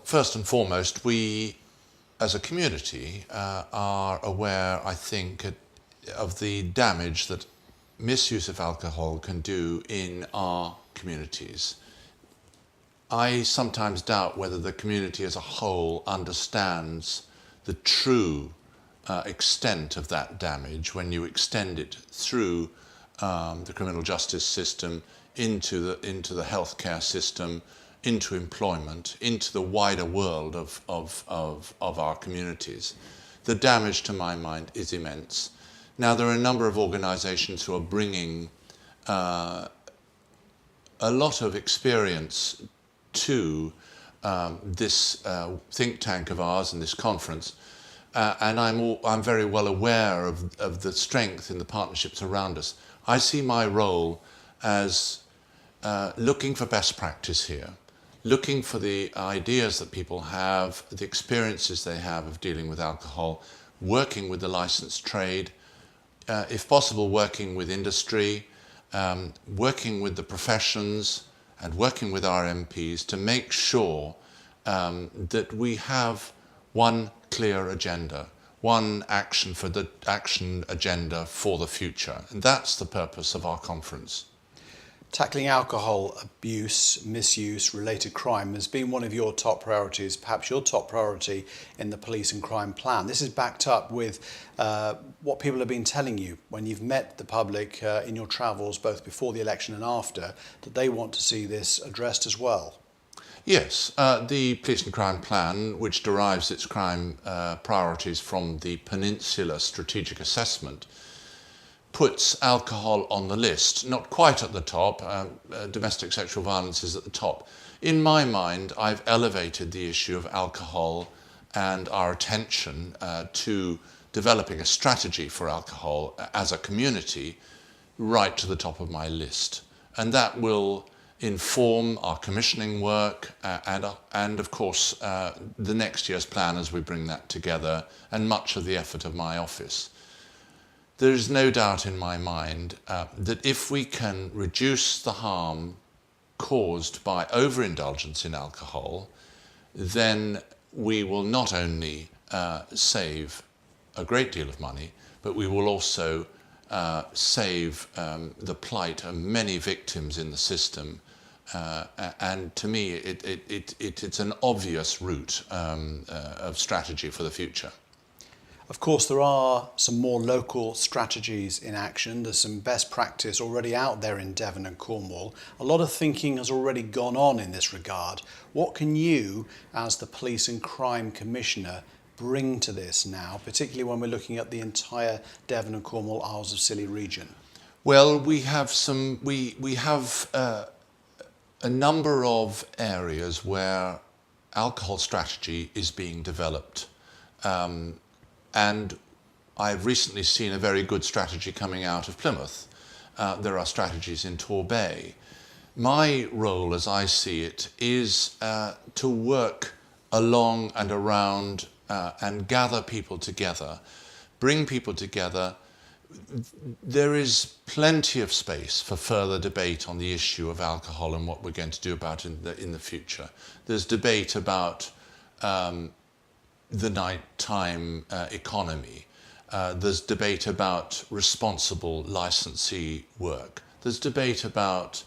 first and foremost, we as a community are aware, I think, of the damage that misuse of alcohol can do in our communities. I sometimes doubt whether the community as a whole understands the true extent of that damage when you extend it through the criminal justice system into the healthcare system, into employment, into the wider world of our communities. The damage, to my mind, is immense. Now, there are a number of organisations who are bringing a lot of experience to this think tank of ours and this conference, and I'm very well aware of the strength in the partnerships around us. I see my role as looking for best practice here, looking for the ideas that people have, the experiences they have of dealing with alcohol, working with the licensed trade, if possible working with industry, working with the professions, and working with our MPs to make sure that we have one clear agenda, one action agenda for the future. And that's the purpose of our conference. Tackling alcohol abuse, misuse, related crime has been one of your top priorities, perhaps your top priority in the police and crime plan. This is backed up with what people have been telling you when you've met the public in your travels, both before the election and after, that they want to see this addressed as well. Yes, the police and crime plan, which derives its crime priorities from the Peninsula Strategic Assessment, puts alcohol on the list, not quite at the top. Domestic sexual violence is at the top. In my mind, I've elevated the issue of alcohol and our attention to developing a strategy for alcohol as a community right to the top of my list. And that will inform our commissioning work and of course, the next year's plan as we bring that together, and much of the effort of my office. There is no doubt in my mind that if we can reduce the harm caused by overindulgence in alcohol, then we will not only save a great deal of money, but we will also save the plight of many victims in the system. And to me, it's an obvious route of strategy for the future. Of course, there are some more local strategies in action. There's some best practice already out there in Devon and Cornwall. A lot of thinking has already gone on in this regard. What can you, as the Police and Crime Commissioner, bring to this now, particularly when we're looking at the entire Devon and Cornwall Isles of Scilly region? Well, we have a number of areas where alcohol strategy is being developed. And I've recently seen a very good strategy coming out of Plymouth. There are strategies in Torbay. My role, as I see it, is to work along and around and gather people together, bring people together. There is plenty of space for further debate on the issue of alcohol and what we're going to do about it in the future. There's debate about the nighttime economy. There's debate about responsible licensee work. There's debate about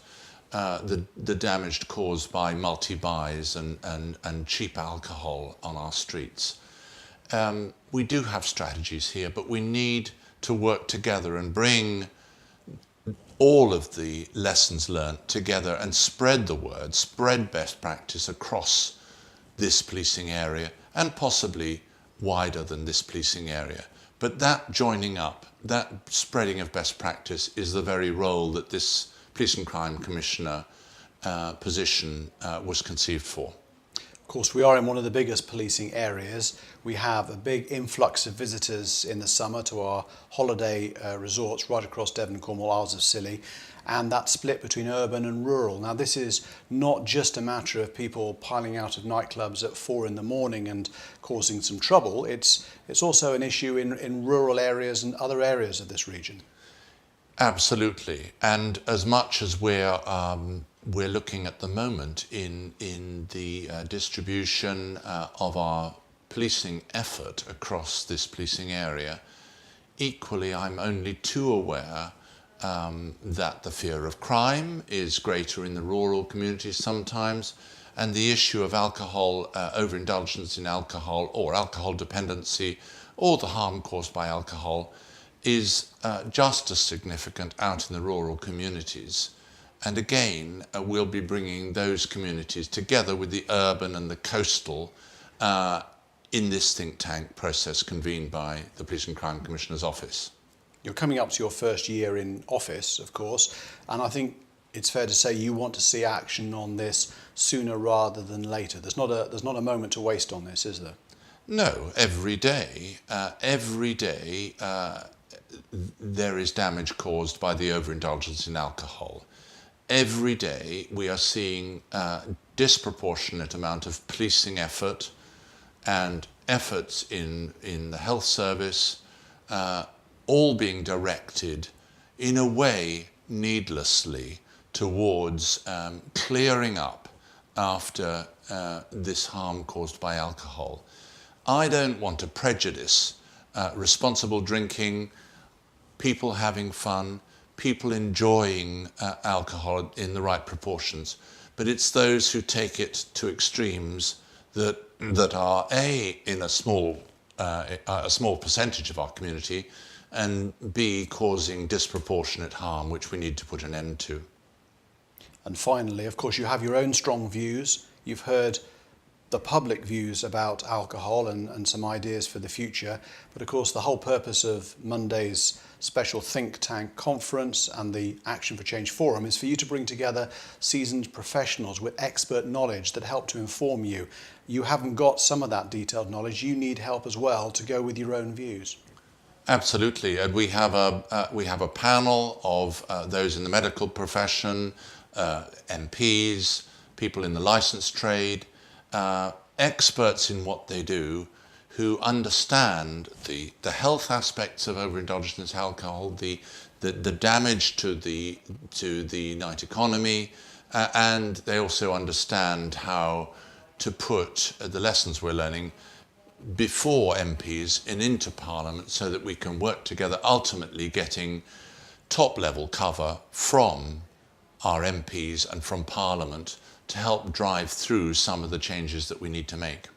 the damage caused by multi-buys and cheap alcohol on our streets. We do have strategies here, but we need to work together and bring all of the lessons learnt together and spread the word, spread best practice across this policing area and possibly wider than this policing area. But that joining up, that spreading of best practice is the very role that this Police and Crime Commissioner position was conceived for. Of course, we are in one of the biggest policing areas. We have a big influx of visitors in the summer to our holiday resorts right across Devon and Cornwall, Isles of Scilly, and that's split between urban and rural. Now, this is not just a matter of people piling out of nightclubs at 4 in the morning and causing some trouble. It's also an issue in rural areas and other areas of this region. Absolutely. And as much as we're we're looking at the moment in the distribution of our policing effort across this policing area. Equally, I'm only too aware that the fear of crime is greater in the rural communities sometimes, and the issue of alcohol, overindulgence in alcohol or alcohol dependency, or the harm caused by alcohol is just as significant out in the rural communities. And again, we'll be bringing those communities together with the urban and the coastal in this think tank process convened by the Police and Crime Commissioner's Office. You're coming up to your first year in office, of course, and I think it's fair to say you want to see action on this sooner rather than later. There's not a moment to waste on this, is there? No, every day there is damage caused by the overindulgence in alcohol. Every day we are seeing disproportionate amount of policing effort and efforts in the health service, all being directed in a way needlessly towards clearing up after this harm caused by alcohol. I don't want to prejudice responsible drinking, people having fun, people enjoying alcohol in the right proportions, but it's those who take it to extremes that are in a small percentage of our community, and B, causing disproportionate harm, which we need to put an end to. And finally, of course, you have your own strong views. You've heard the public views about alcohol and some ideas for the future. But of course, the whole purpose of Monday's special think tank conference and the Action for Change Forum is for you to bring together seasoned professionals with expert knowledge that help to inform you. You haven't got some of that detailed knowledge. You need help as well to go with your own views. Absolutely, and we have a panel of those in the medical profession, MPs, people in the licensed trade, experts in what they do, who understand the health aspects of overindulgence in alcohol, the damage to the night economy, and they also understand how to put the lessons we're learning before MPs and into Parliament so that we can work together, ultimately getting top-level cover from our MPs and from Parliament to help drive through some of the changes that we need to make.